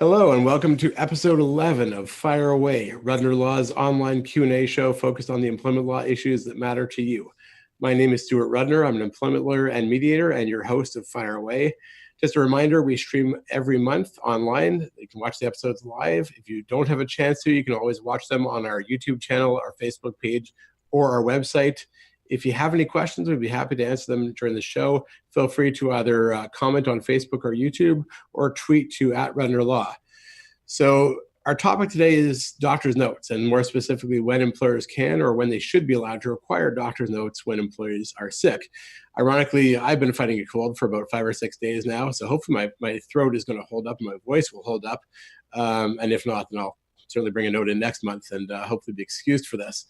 Hello and welcome to episode 11 of Fire Away, Rudner Law's online Q&A show focused on the employment law issues that matter to you. My name is Stuart Rudner. I'm an employment lawyer and mediator and your host of Fire Away. Just a reminder, we stream every month online. You can watch the episodes live. If you don't have a chance to, you can always watch them on our YouTube channel, our Facebook page, or our website. If you have any questions, we'd be happy to answer them during the show. Feel free to either comment on Facebook or YouTube or tweet to @RudnerLaw. So our topic today is doctor's notes, and more specifically when employers can or when they should be allowed to require doctor's notes when employees are sick. Ironically, I've been fighting a cold for about 5 or 6 days now, so hopefully my throat is going to hold up and my voice will hold up. And if not, then I'll certainly bring a note in next month and hopefully be excused for this.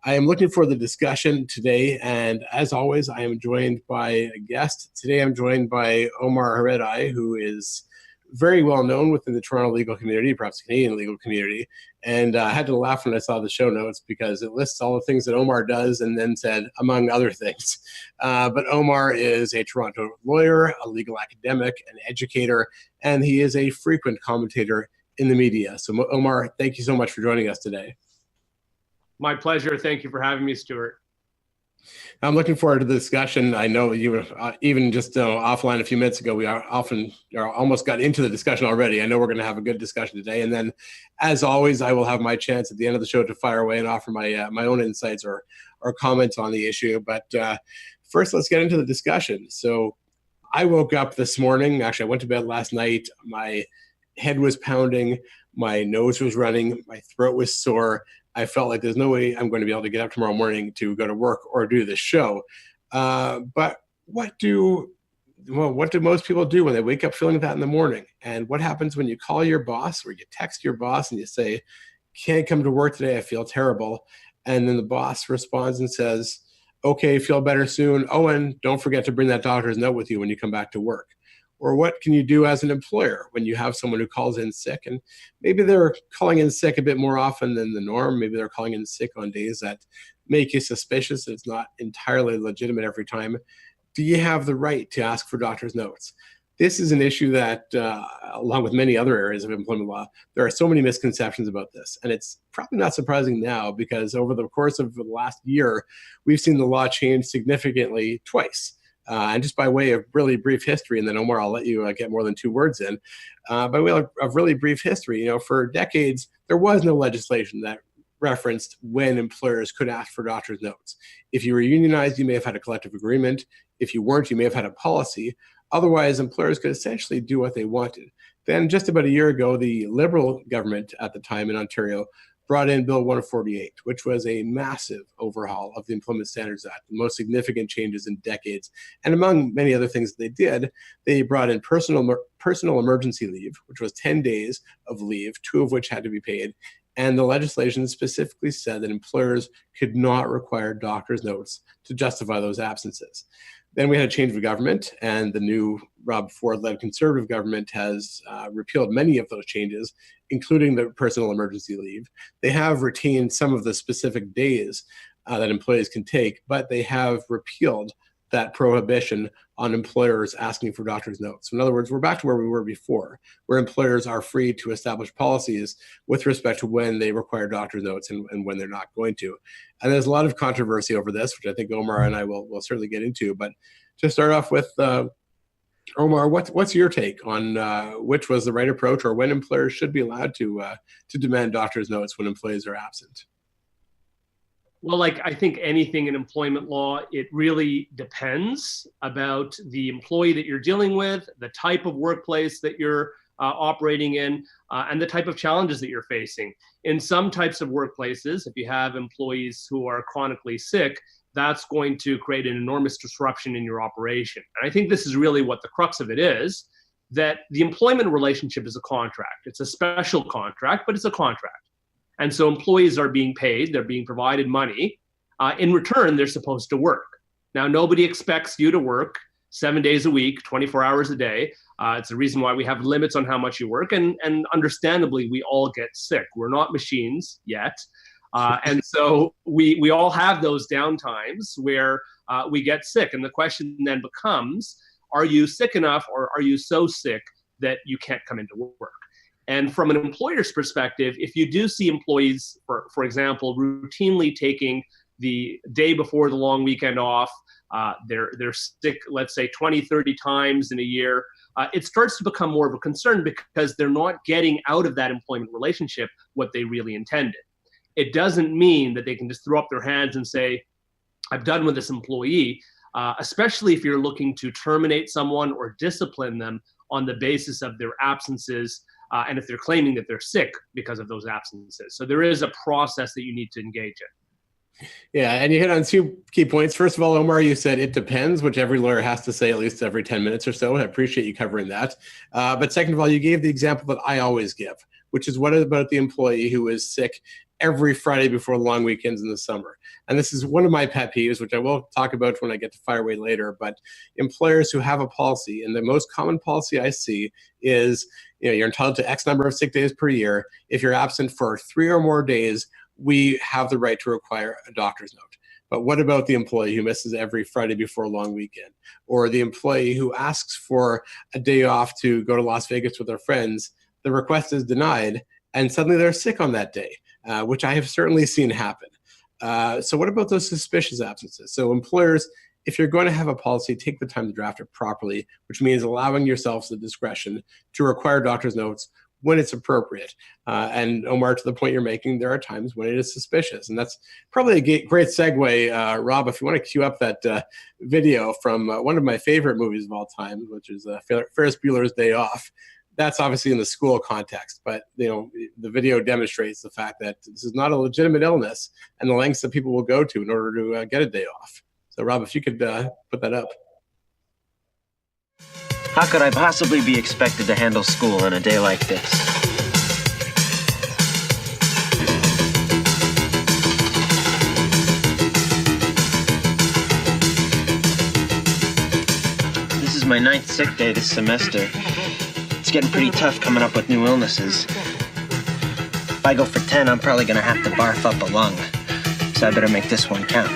I am looking for the discussion today, and as always, I am joined by a guest. Today I'm joined by Omar Ha-Redeye, who is very well known within the Toronto legal community, perhaps Canadian legal community, and I had to laugh when I saw the show notes because it lists all the things that Omar does and then said, among other things. But Omar is a Toronto lawyer, a legal academic, an educator, and he is a frequent commentator in the media. So Omar, thank you so much for joining us today. My pleasure. Thank you for having me, Stuart. I'm looking forward to the discussion. I know you even just offline a few minutes ago, we almost got into the discussion already. I know we're going to have a good discussion today. And then, as always, I will have my chance at the end of the show to fire away and offer my own insights or comments on the issue. But first, let's get into the discussion. So I woke up this morning. Actually, I went to bed last night. My head was pounding. My nose was running. My throat was sore. I felt like there's no way I'm going to be able to get up tomorrow morning to go to work or do this show. But what do most people do when they wake up feeling that in the morning? And what happens when you call your boss or you text your boss and you say, can't come to work today, I feel terrible. And then the boss responds and says, okay, feel better soon. Oh, and don't forget to bring that doctor's note with you when you come back to work. Or what can you do as an employer when you have someone who calls in sick, and maybe they're calling in sick a bit more often than the norm. Maybe they're calling in sick on days that make you suspicious that it's not entirely legitimate every time. Do you have the right to ask for doctor's notes? This is an issue that, along with many other areas of employment law, there are so many misconceptions about this. And it's probably not surprising now because over the course of the last year, we've seen the law change significantly twice. And just by way of really brief history, and then Omar, I'll let you get more than 2 words in. By way of really brief history, for decades, there was no legislation that referenced when employers could ask for doctor's notes. If you were unionized, you may have had a collective agreement. If you weren't, you may have had a policy. Otherwise, employers could essentially do what they wanted. Then just about a year ago, the Liberal government at the time in Ontario brought in Bill 148, which was a massive overhaul of the Employment Standards Act, the most significant changes in decades. And among many other things that they did, they brought in personal emergency leave, which was 10 days of leave, 2 of which had to be paid. And the legislation specifically said that employers could not require doctor's notes to justify those absences. Then we had a change of government, and the new Rob Ford-led Conservative government has repealed many of those changes, including the personal emergency leave. They have retained some of the specific days that employees can take, but they have repealed that prohibition on employers asking for doctor's notes. So in other words, we're back to where we were before, where employers are free to establish policies with respect to when they require doctor's notes and when they're not going to. And there's a lot of controversy over this, which I think Omar and I will certainly get into. But to start off with, Omar, what's your take on which was the right approach, or when employers should be allowed to demand doctor's notes when employees are absent? Well, like I think anything in employment law, it really depends about the employee that you're dealing with, the type of workplace that you're operating in, and the type of challenges that you're facing. In some types of workplaces, if you have employees who are chronically sick, that's going to create an enormous disruption in your operation. And I think this is really what the crux of it is, that the employment relationship is a contract. It's a special contract, but it's a contract. And so employees are being paid, they're being provided money. In return, they're supposed to work. Now, nobody expects you to work 7 days a week, 24 hours a day. It's the reason why we have limits on how much you work. And understandably, we all get sick. We're not machines yet. And so we all have those downtimes where we get sick. And the question then becomes, are you sick enough, or are you so sick that you can't come into work? And from an employer's perspective, if you do see employees, for example, routinely taking the day before the long weekend off, they're sick, let's say 20, 30 times in a year, it starts to become more of a concern because they're not getting out of that employment relationship what they really intended. It doesn't mean that they can just throw up their hands and say, I'm done with this employee, especially if you're looking to terminate someone or discipline them on the basis of their absences, and if they're claiming that they're sick because of those absences. So there is a process that you need to engage in. Yeah, and you hit on two key points. First of all, Omar, you said it depends, which every lawyer has to say at least every 10 minutes or so. I appreciate you covering that. But second of all, you gave the example that I always give, which is what about the employee who is sick every Friday before long weekends in the summer? And this is one of my pet peeves, which I will talk about when I get to Fireway later, but employers who have a policy, and the most common policy I see is, you're entitled to X number of sick days per year. If you're absent for 3 or more days, we have the right to require a doctor's note. But what about the employee who misses every Friday before a long weekend? Or the employee who asks for a day off to go to Las Vegas with their friends? The request is denied, and suddenly they're sick on that day, which I have certainly seen happen. So what about those suspicious absences? So employers, if you're going to have a policy, take the time to draft it properly, which means allowing yourselves the discretion to require doctor's notes when it's appropriate. And Omar, to the point you're making, there are times when it is suspicious. And that's probably a great segue. Rob, if you want to cue up that video from one of my favorite movies of all time, which is Ferris Bueller's Day Off. That's obviously in the school context, but the video demonstrates the fact that this is not a legitimate illness and the lengths that people will go to in order to get a day off. So Rob, if you could put that up. How could I possibly be expected to handle school on a day like this? This is my 9th sick day this semester. It's getting pretty tough coming up with new illnesses. If I go for 10, I'm probably gonna have to barf up a lung. So I better make this one count.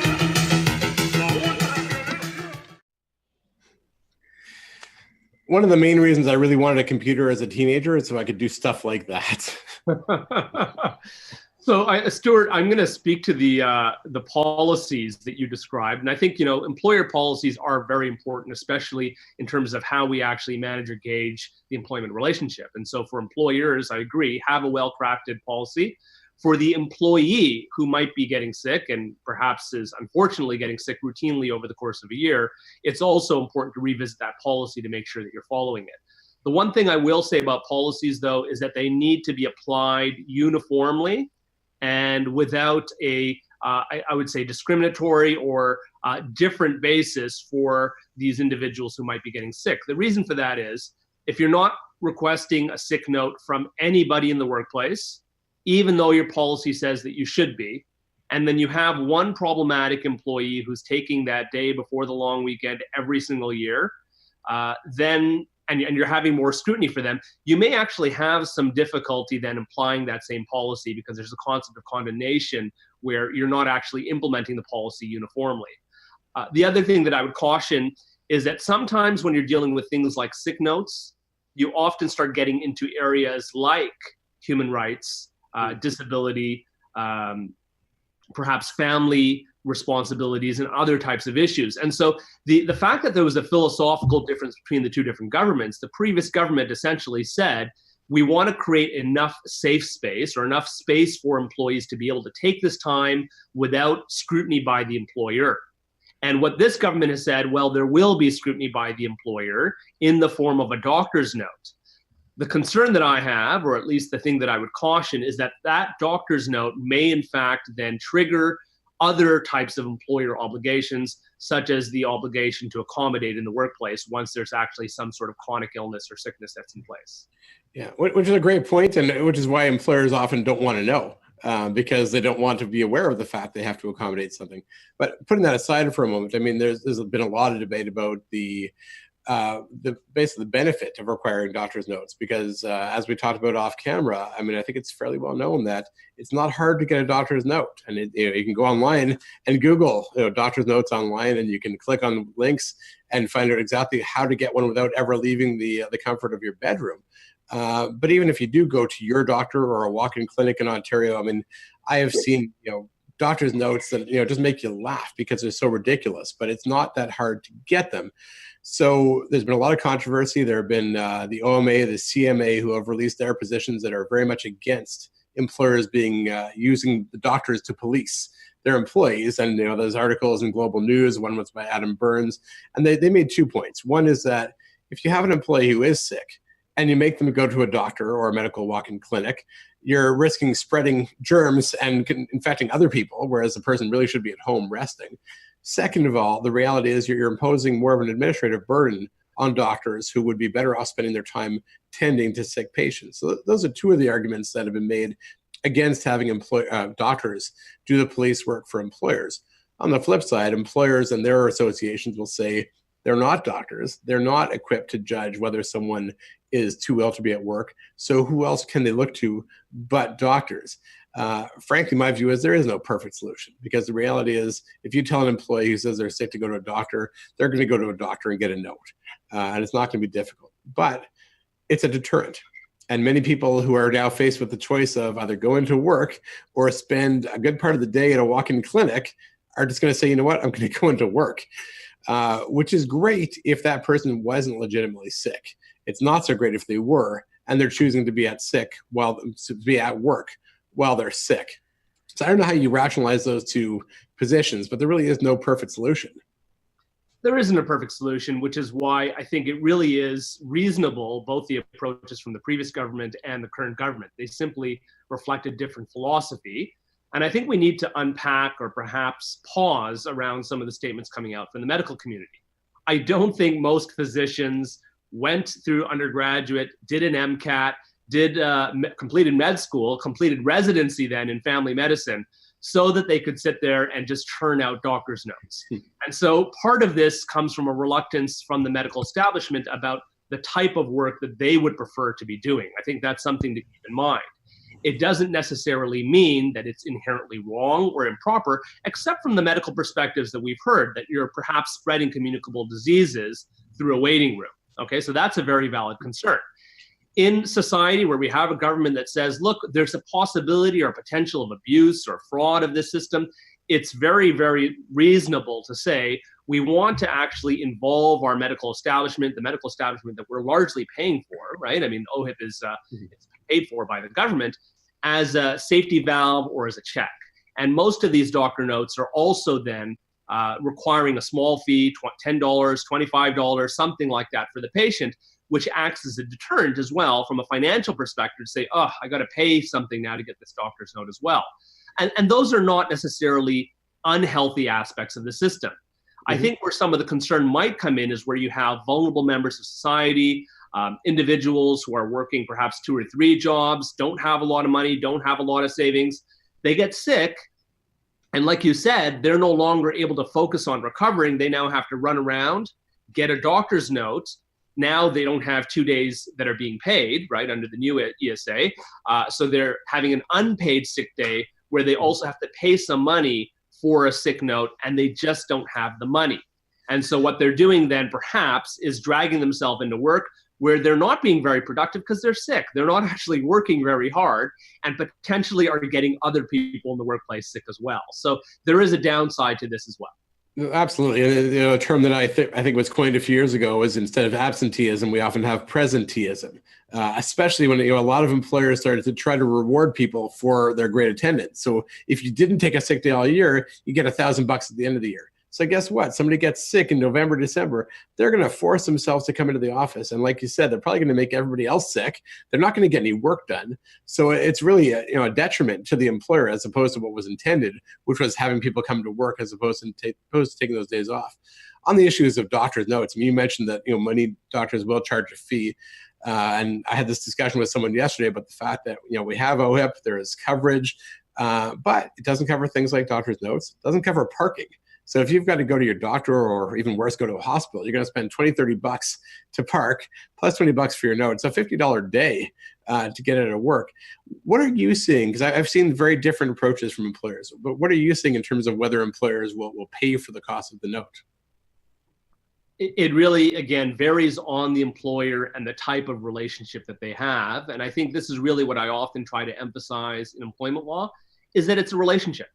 One of the main reasons I really wanted a computer as a teenager is so I could do stuff like that. So, Stuart, I'm going to speak to the policies that you described, and I think employer policies are very important, especially in terms of how we actually manage or gauge the employment relationship. And so, for employers, I agree, have a well-crafted policy. For the employee who might be getting sick and perhaps is unfortunately getting sick routinely over the course of a year, it's also important to revisit that policy to make sure that you're following it. The one thing I will say about policies, though, is that they need to be applied uniformly and without I would say, discriminatory or different basis for these individuals who might be getting sick. The reason for that is if you're not requesting a sick note from anybody in the workplace, even though your policy says that you should be, and then you have one problematic employee who's taking that day before the long weekend every single year, and you're having more scrutiny for them, you may actually have some difficulty then applying that same policy because there's a concept of condemnation where you're not actually implementing the policy uniformly. The other thing that I would caution is that sometimes when you're dealing with things like sick notes, you often start getting into areas like human rights, disability, perhaps family responsibilities and other types of issues. And so the fact that there was a philosophical difference between the two different governments, the previous government essentially said, we want to create enough safe space or enough space for employees to be able to take this time without scrutiny by the employer. And what this government has said, well, there will be scrutiny by the employer in the form of a doctor's note. The concern that I have, or at least the thing that I would caution, is that that doctor's note may in fact then trigger other types of employer obligations, such as the obligation to accommodate in the workplace once there's actually some sort of chronic illness or sickness that's in place. Yeah, which is a great point, and which is why employers often don't want to know because they don't want to be aware of the fact they have to accommodate something. But putting that aside for a moment, I mean, there's been a lot of debate about the basically the benefit of requiring doctor's notes because as we talked about off camera, I mean, I think it's fairly well known that it's not hard to get a doctor's note, and you can go online and Google doctor's notes online, and you can click on links and find out exactly how to get one without ever leaving the comfort of your bedroom. But even if you do go to your doctor or a walk-in clinic in Ontario, I mean, I have seen, doctor's notes that, just make you laugh because they're so ridiculous, but it's not that hard to get them. So there's been a lot of controversy. There have been the OMA, the CMA, who have released their positions that are very much against employers being using the doctors to police their employees. And there's articles in Global News. One was by Adam Burns, and they made 2 points. One is that if you have an employee who is sick and you make them go to a doctor or a medical walk-in clinic, you're risking spreading germs and infecting other people, whereas the person really should be at home resting. Second of all, the reality is you're imposing more of an administrative burden on doctors who would be better off spending their time tending to sick patients. So those are 2 of the arguments that have been made against having doctors do the police work for employers. On the flip side, employers and their associations will say they're not doctors. They're not equipped to judge whether someone is too ill to be at work. So who else can they look to but doctors? Frankly, my view is there is no perfect solution, because the reality is if you tell an employee who says they're sick to go to a doctor, they're going to go to a doctor and get a note. And it's not going to be difficult. But it's a deterrent. And many people who are now faced with the choice of either going to work or spend a good part of the day at a walk-in clinic are just going to say, you know what, I'm going to go into work, which is great if that person wasn't legitimately sick. It's not so great if they were, and they're choosing to be at work while they're sick. So I don't know how you rationalize those 2 positions, but there really is no perfect solution. There isn't a perfect solution, which is why I think it really is reasonable, both the approaches from the previous government and the current government. They simply reflect a different philosophy. And I think we need to unpack or perhaps pause around some of the statements coming out from the medical community. I don't think most physicians went through undergraduate, did an MCAT, completed med school, completed residency then in family medicine, so that they could sit there and just churn out doctor's notes. And so part of this comes from a reluctance from the medical establishment about the type of work that they would prefer to be doing. I think that's something to keep in mind. It doesn't necessarily mean that it's inherently wrong or improper, except from the medical perspectives that we've heard, that you're perhaps spreading communicable diseases through a waiting room. Okay, so that's a very valid concern. In society where we have a government that says, look, there's a possibility or potential of abuse or fraud of this system, it's very, very reasonable to say we want to actually involve our medical establishment, the medical establishment that we're largely paying for, right? I mean, OHIP is it's paid for by the government, as a safety valve or as a check. And most of these doctor notes are also then requiring a small fee, $10, $25, something like that for the patient, which acts as a deterrent as well from a financial perspective to say, oh, I got to pay something now to get this doctor's note as well. And those are not necessarily unhealthy aspects of the system. I think where some of the concern might come in is where you have vulnerable members of society, individuals who are working perhaps 2 or 3 jobs, don't have a lot of money, don't have a lot of savings. They get sick. And like you said, they're no longer able to focus on recovering. They now have to run around, get a doctor's note. Now they don't have 2 days that are being paid, right, under the new ESA. So they're having an unpaid sick day where they also have to pay some money for a sick note, and they just don't have the money. And so what they're doing then perhaps is dragging themselves into work where they're not being very productive because they're sick. They're not actually working very hard and potentially are getting other people in the workplace sick as well. So there is a downside to this as well. Absolutely. And, a term that I think was coined a few years ago is, instead of absenteeism, we often have presenteeism, especially when a lot of employers started to try to reward people for their great attendance. So if you didn't take a sick day all year, you get $1,000 at the end of the year. So guess what? Somebody gets sick in November, December, they're going to force themselves to come into the office. And like you said, they're probably going to make everybody else sick. They're not going to get any work done. So it's really a detriment to the employer as opposed to what was intended, which was having people come to work as opposed to taking those days off. On the issues of doctor's notes, I mean, you mentioned that many doctors will charge a fee. And I had this discussion with someone yesterday about the fact that we have OHIP, there is coverage, but it doesn't cover things like doctor's notes. It doesn't cover parking. So if you've got to go to your doctor, or even worse, go to a hospital, you're going to spend $20, $30 to park, plus $20 for your note. It's a $50 day to get out of work. What are you seeing? Because I've seen very different approaches from employers. But what are you seeing in terms of whether employers will pay for the cost of the note? It really, again, varies on the employer and the type of relationship that they have. And I think this is really what I often try to emphasize in employment law, is that it's a relationship.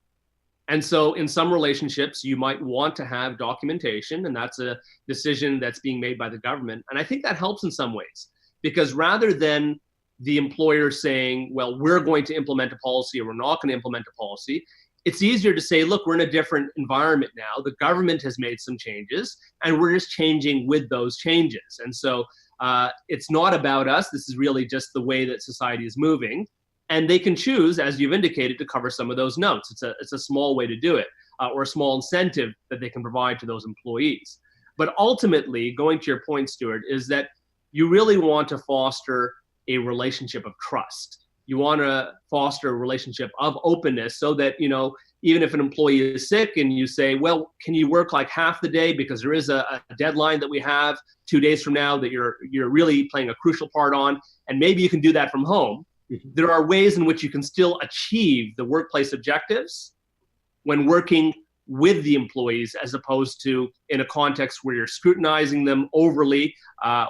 And so in some relationships, you might want to have documentation, and that's a decision that's being made by the government. And I think that helps in some ways, because rather than the employer saying, well, we're going to implement a policy or we're not going to implement a policy, it's easier to say, look, we're in a different environment now. The government has made some changes, and we're just changing with those changes. And so it's not about us. This is really just the way that society is moving. And they can choose, as you've indicated, to cover some of those notes. It's a small way to do it, or a small incentive that they can provide to those employees. But ultimately, going to your point, Stuart, is that you really want to foster a relationship of trust. You want to foster a relationship of openness so that, you know, even if an employee is sick and you say, well, can you work like half the day because there is a deadline that we have 2 days from now that you're really playing a crucial part on, and maybe you can do that from home. Mm-hmm. There are ways in which you can still achieve the workplace objectives when working with the employees, as opposed to in a context where you're scrutinizing them overly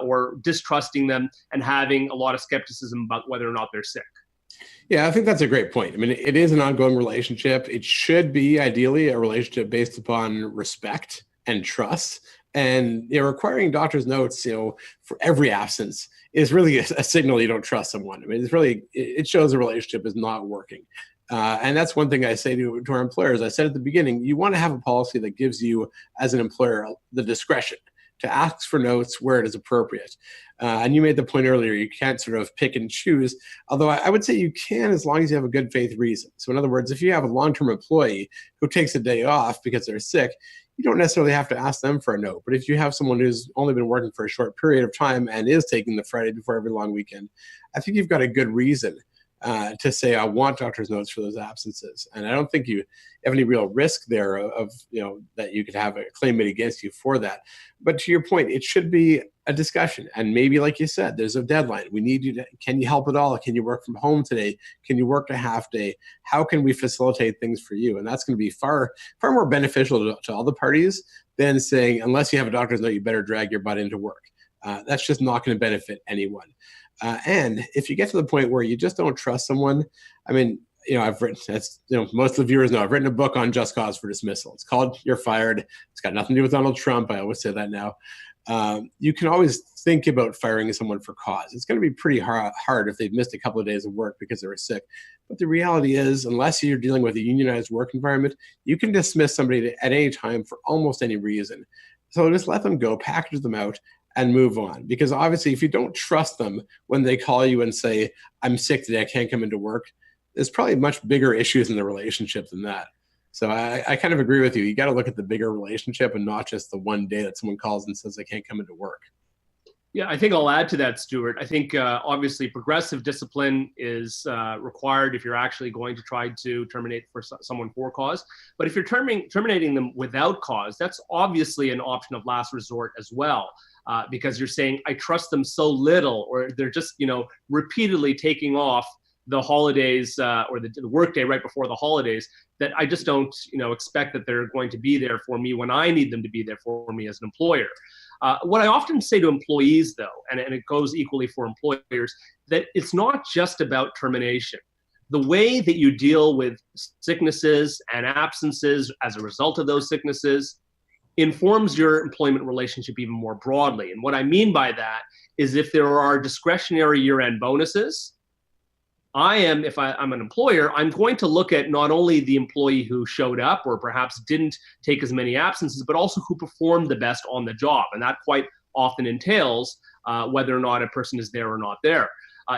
or distrusting them and having a lot of skepticism about whether or not they're sick. Yeah, I think that's a great point. I mean, it is an ongoing relationship. It should be ideally a relationship based upon respect and trust. And requiring doctor's notes, for every absence is really a signal you don't trust someone. I mean, it shows a relationship is not working. And that's one thing I say to our employers. I said at the beginning, you want to have a policy that gives you, as an employer, the discretion to ask for notes where it is appropriate. And you made the point earlier, you can't sort of pick and choose, although I would say you can as long as you have a good faith reason. So in other words, if you have a long-term employee who takes a day off because they're sick, you don't necessarily have to ask them for a note. But if you have someone who's only been working for a short period of time and is taking the Friday before every long weekend, I think you've got a good reason to say, I want doctor's notes for those absences. And I don't think you have any real risk there of that you could have a claim made against you for that. But to your point, it should be a discussion. And maybe, like you said, there's a deadline. We need you to, can you help at all? Can you work from home today? Can you work a half day? How can we facilitate things for you? And that's going to be far more beneficial to all the parties than saying, unless you have a doctor's note, you better drag your butt into work. That's just not going to benefit anyone. And if you get to the point where you just don't trust someone, I mean, I've written, most of the viewers know, I've written a book on just cause for dismissal. It's called You're Fired. It's got nothing to do with Donald Trump. I always say that now. You can always think about firing someone for cause. It's going to be pretty hard if they've missed a couple of days of work because they were sick. But the reality is, unless you're dealing with a unionized work environment, you can dismiss somebody at any time for almost any reason. So just let them go, package them out, and move on. Because obviously, if you don't trust them when they call you and say, I'm sick today, I can't come into work, there's probably much bigger issues in the relationship than that. So I kind of agree with you. You got to look at the bigger relationship and not just the one day that someone calls and says they can't come into work. Yeah, I think I'll add to that, Stuart. I think obviously progressive discipline is required if you're actually going to try to terminate for someone for cause. But if you're terminating them without cause, that's obviously an option of last resort as well. Because you're saying, I trust them so little, or they're just, repeatedly taking off the holidays or the workday right before the holidays, that I just don't, expect that they're going to be there for me when I need them to be there for me as an employer. What I often say to employees, though, and it goes equally for employers, that it's not just about termination. The way that you deal with sicknesses and absences as a result of those sicknesses informs your employment relationship even more broadly. And what I mean by that is, if there are discretionary year-end bonuses, if I'm an employer, I'm going to look at not only the employee who showed up or perhaps didn't take as many absences, but also who performed the best on the job. And that quite often entails whether or not a person is there or not there.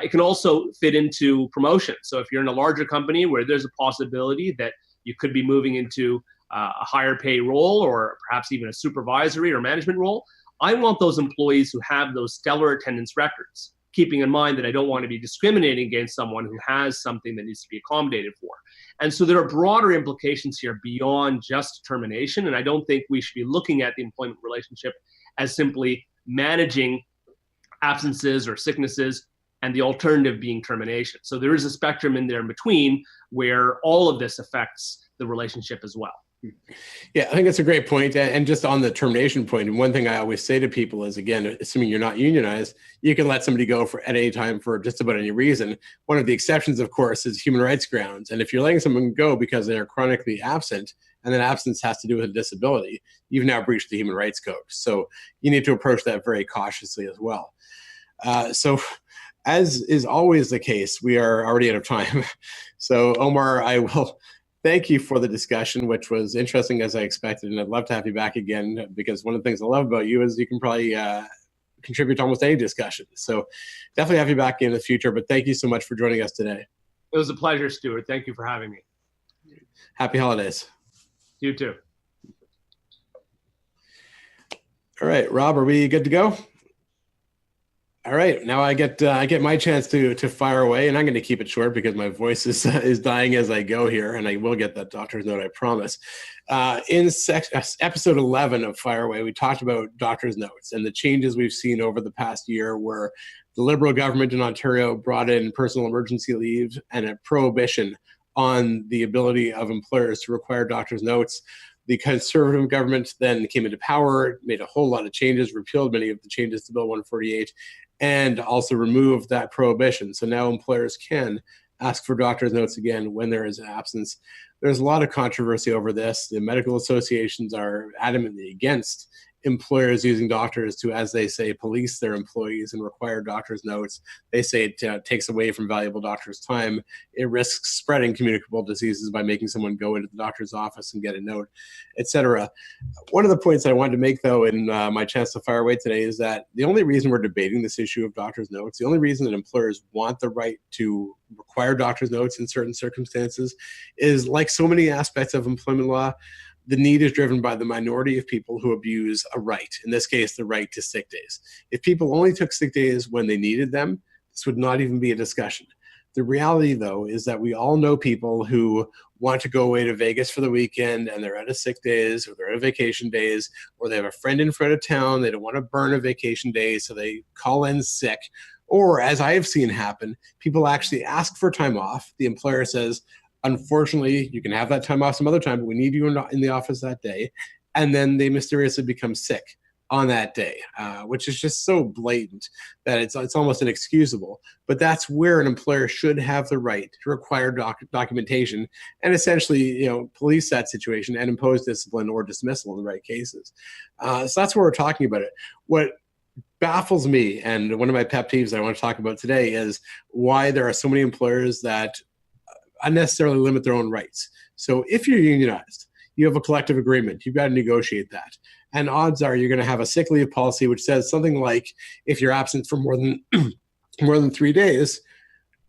It can also fit into promotion. So if you're in a larger company where there's a possibility that you could be moving into a higher pay role, or perhaps even a supervisory or management role, I want those employees who have those stellar attendance records, keeping in mind that I don't want to be discriminating against someone who has something that needs to be accommodated for. And so there are broader implications here beyond just termination. And I don't think we should be looking at the employment relationship as simply managing absences or sicknesses and the alternative being termination. So there is a spectrum in there in between where all of this affects the relationship as well. Yeah, I think that's a great point. And just on the termination point, and one thing I always say to people is, again, assuming you're not unionized, you can let somebody go at any time for just about any reason. One of the exceptions, of course, is human rights grounds. And if you're letting someone go because they are chronically absent, and then absence has to do with a disability, you've now breached the Human Rights Code. So you need to approach that very cautiously as well. So as is always the case, we are already out of time. So Omar, I will thank you for the discussion, which was interesting as I expected, and I'd love to have you back again, because one of the things I love about you is you can probably contribute to almost any discussion. So definitely have you back in the future, but thank you so much for joining us today. It was a pleasure, Stuart. Thank you for having me. Happy holidays. You too. All right, Rob, are we good to go? All right, now I get my chance to fire away, and I'm going to keep it short because my voice is dying as I go here, and I will get that doctor's note, I promise. In episode 11 of Fireway, we talked about doctor's notes and the changes we've seen over the past year, where the Liberal government in Ontario brought in personal emergency leave and a prohibition on the ability of employers to require doctor's notes. The Conservative government then came into power, made a whole lot of changes, repealed many of the changes to Bill 148, and also removed that prohibition. So now employers can ask for doctor's notes again when there is absence. There's a lot of controversy over this. The medical associations are adamantly against employers using doctors to, as they say, police their employees and require doctor's notes. They say it takes away from valuable doctors' time. It risks spreading communicable diseases by making someone go into the doctor's office and get a note, etc. One of the points I wanted to make, though, in my chance to fire away today is that the only reason we're debating this issue of doctor's notes, the only reason that employers want the right to require doctor's notes in certain circumstances is, like so many aspects of employment law, the need is driven by the minority of people who abuse a right, in this case, the right to sick days. If people only took sick days when they needed them, this would not even be a discussion. The reality, though, is that we all know people who want to go away to Vegas for the weekend and they're out of sick days, or they're out of vacation days, or they have a friend in front of town, they don't want to burn a vacation day, so they call in sick. Or, as I have seen happen, people actually ask for time off. The employer says, unfortunately, you can have that time off some other time, but we need you in the office that day. And then they mysteriously become sick on that day, which is just so blatant that it's almost inexcusable. But that's where an employer should have the right to require documentation and essentially, police that situation and impose discipline or dismissal in the right cases. So that's what we're talking about. What baffles me, and one of my pet peeves I want to talk about today, is why there are so many employers that unnecessarily limit their own rights. So if you're unionized, you have a collective agreement, you've got to negotiate that. And odds are you're going to have a sick leave policy which says something like, if you're absent for more than 3 days,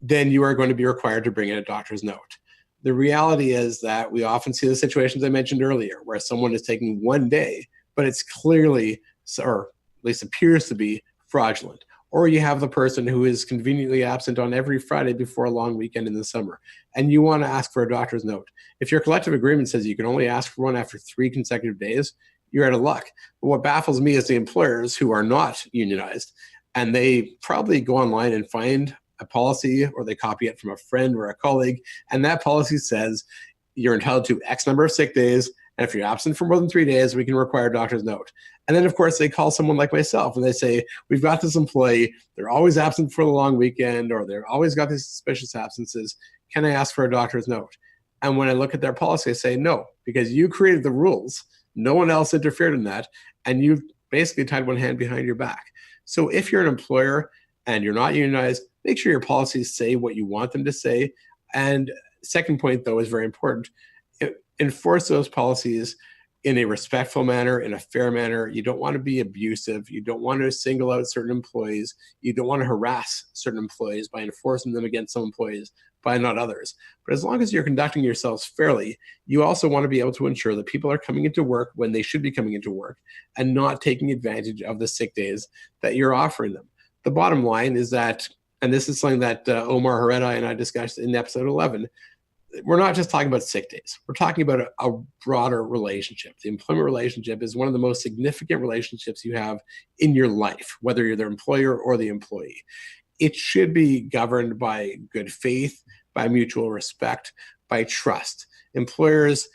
then you are going to be required to bring in a doctor's note. The reality is that we often see the situations I mentioned earlier, where someone is taking 1 day, but it's clearly, or at least appears to be, fraudulent. Or you have the person who is conveniently absent on every Friday before a long weekend in the summer, and you want to ask for a doctor's note. If your collective agreement says you can only ask for one after 3 consecutive days, you're out of luck. But what baffles me is the employers who are not unionized, and they probably go online and find a policy, or they copy it from a friend or a colleague, and that policy says you're entitled to X number of sick days, and if you're absent for more than 3 days, we can require a doctor's note. And then, of course, they call someone like myself and they say, we've got this employee, they're always absent for the long weekend, or they've always got these suspicious absences. Can I ask for a doctor's note? And when I look at their policy, I say, no, because you created the rules. No one else interfered in that. And you basically tied one hand behind your back. So if you're an employer and you're not unionized, make sure your policies say what you want them to say. And second point, though, is very important. Enforce those policies in a respectful manner, in a fair manner. You don't want to be abusive. You don't want to single out certain employees. You don't want to harass certain employees by enforcing them against some employees, by not others. But as long as you're conducting yourselves fairly, you also want to be able to ensure that people are coming into work when they should be coming into work and not taking advantage of the sick days that you're offering them. The bottom line is that, and this is something that Omar Ha-Redeye and I discussed in episode 11, we're not just talking about sick days. We're talking about a broader relationship. The employment relationship is one of the most significant relationships you have in your life, whether you're the employer or the employee. It should be governed by good faith, by mutual respect, by trust. Employers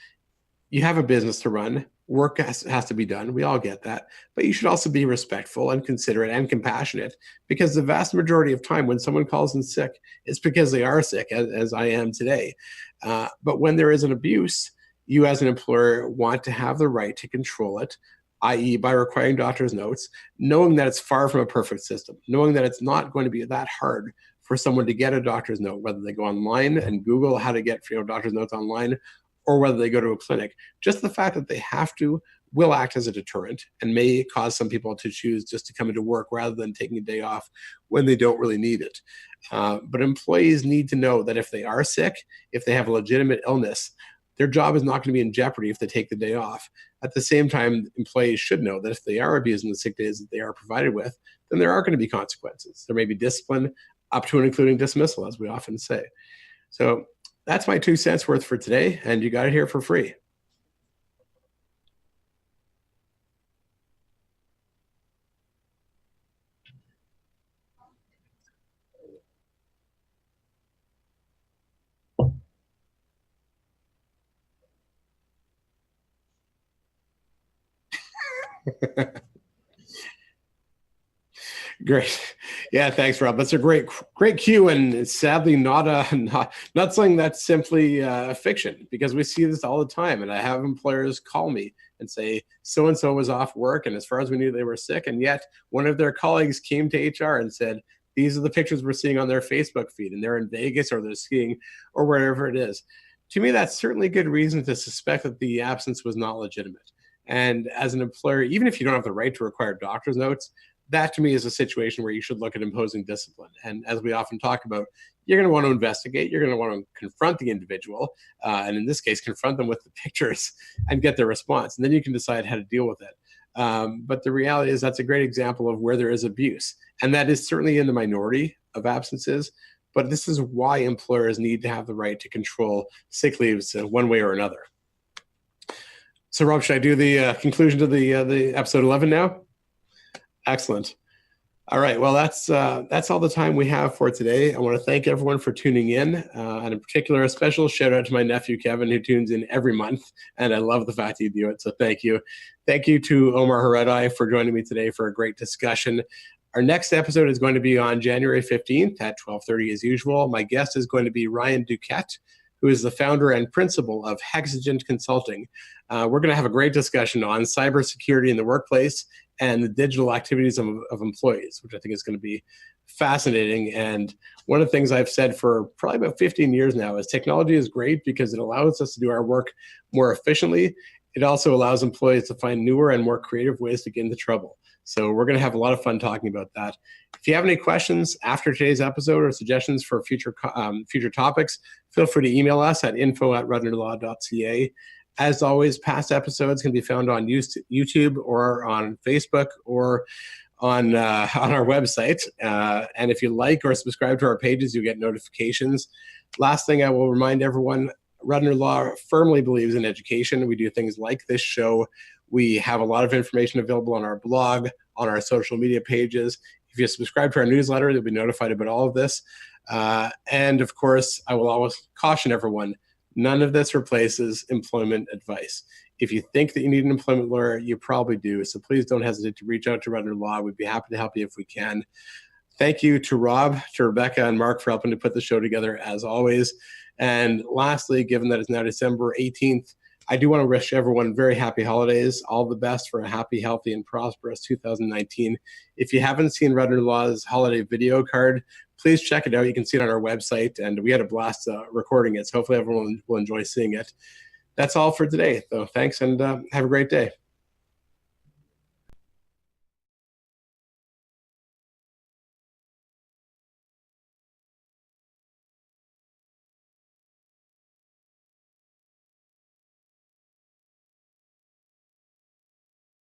You have a business to run. Work has to be done. We all get that. But you should also be respectful and considerate and compassionate, because the vast majority of time when someone calls in sick, it's because they are sick, as I am today. But when there is an abuse, you as an employer want to have the right to control it, i.e. by requiring doctor's notes, knowing that it's far from a perfect system, knowing that it's not going to be that hard for someone to get a doctor's note, whether they go online and Google how to get doctor's notes online, or whether they go to a clinic. Just the fact that they have to will act as a deterrent and may cause some people to choose just to come into work rather than taking a day off when they don't really need it. But employees need to know that if they are sick, if they have a legitimate illness, their job is not going to be in jeopardy if they take the day off. At the same time, employees should know that if they are abusing the sick days that they are provided with, then there are going to be consequences. There may be discipline, up to and including dismissal, as we often say. So that's my 2 cents worth for today, and you got it here for free. Great. Yeah, thanks, Rob. That's a great cue, and it's sadly not something that's simply fiction, because we see this all the time. And I have employers call me and say, so-and-so was off work, and as far as we knew, they were sick. And yet one of their colleagues came to HR and said, these are the pictures we're seeing on their Facebook feed, and they're in Vegas or they're skiing or wherever it is. To me, that's certainly good reason to suspect that the absence was not legitimate. And as an employer, even if you don't have the right to require doctor's notes, that to me is a situation where you should look at imposing discipline. And as we often talk about, you're going to want to investigate, you're going to want to confront the individual, and in this case, confront them with the pictures and get their response. And then you can decide how to deal with it. But the reality is that's a great example of where there is abuse. And that is certainly in the minority of absences. But this is why employers need to have the right to control sick leaves one way or another. So Rob, should I do the conclusion to the episode 11 now? Excellent. All right. Well, that's all the time we have for today. I want to thank everyone for tuning in, and in particular, a special shout out to my nephew, Kevin, who tunes in every month. And I love the fact that you do it. So thank you. Thank you to Omar Ha-Redeye for joining me today for a great discussion. Our next episode is going to be on January 15th at 12:30 as usual. My guest is going to be Ryan Duquette, who is the founder and principal of Hexigent Consulting. We're going to have a great discussion on cybersecurity in the workplace and the digital activities of employees, which I think is going to be fascinating. And one of the things I've said for probably about 15 years now is technology is great because it allows us to do our work more efficiently. It also allows employees to find newer and more creative ways to get into trouble. So we're going to have a lot of fun talking about that. If you have any questions after today's episode or suggestions for future topics, feel free to email us at info@rudnerlaw.ca. As always, past episodes can be found on YouTube or on Facebook or on our website. And if you like or subscribe to our pages, you get notifications. Last thing I will remind everyone, Rudner Law firmly believes in education. We do things like this show. We have a lot of information available on our blog, on our social media pages. If you subscribe to our newsletter, you'll be notified about all of this. And of course, I will always caution everyone, none of this replaces employment advice. If you think that you need an employment lawyer, you probably do. So please don't hesitate to reach out to Rudner Law. We'd be happy to help you if we can. Thank you to Rob, to Rebecca, and Mark for helping to put the show together as always. And lastly, given that it's now December 18th, I do want to wish everyone very happy holidays, all the best for a happy, healthy, and prosperous 2019. If you haven't seen Rudner Law's holiday video card, please check it out. You can see it on our website, and we had a blast recording it, so hopefully everyone will enjoy seeing it. That's all for today, though. Thanks, and have a great day.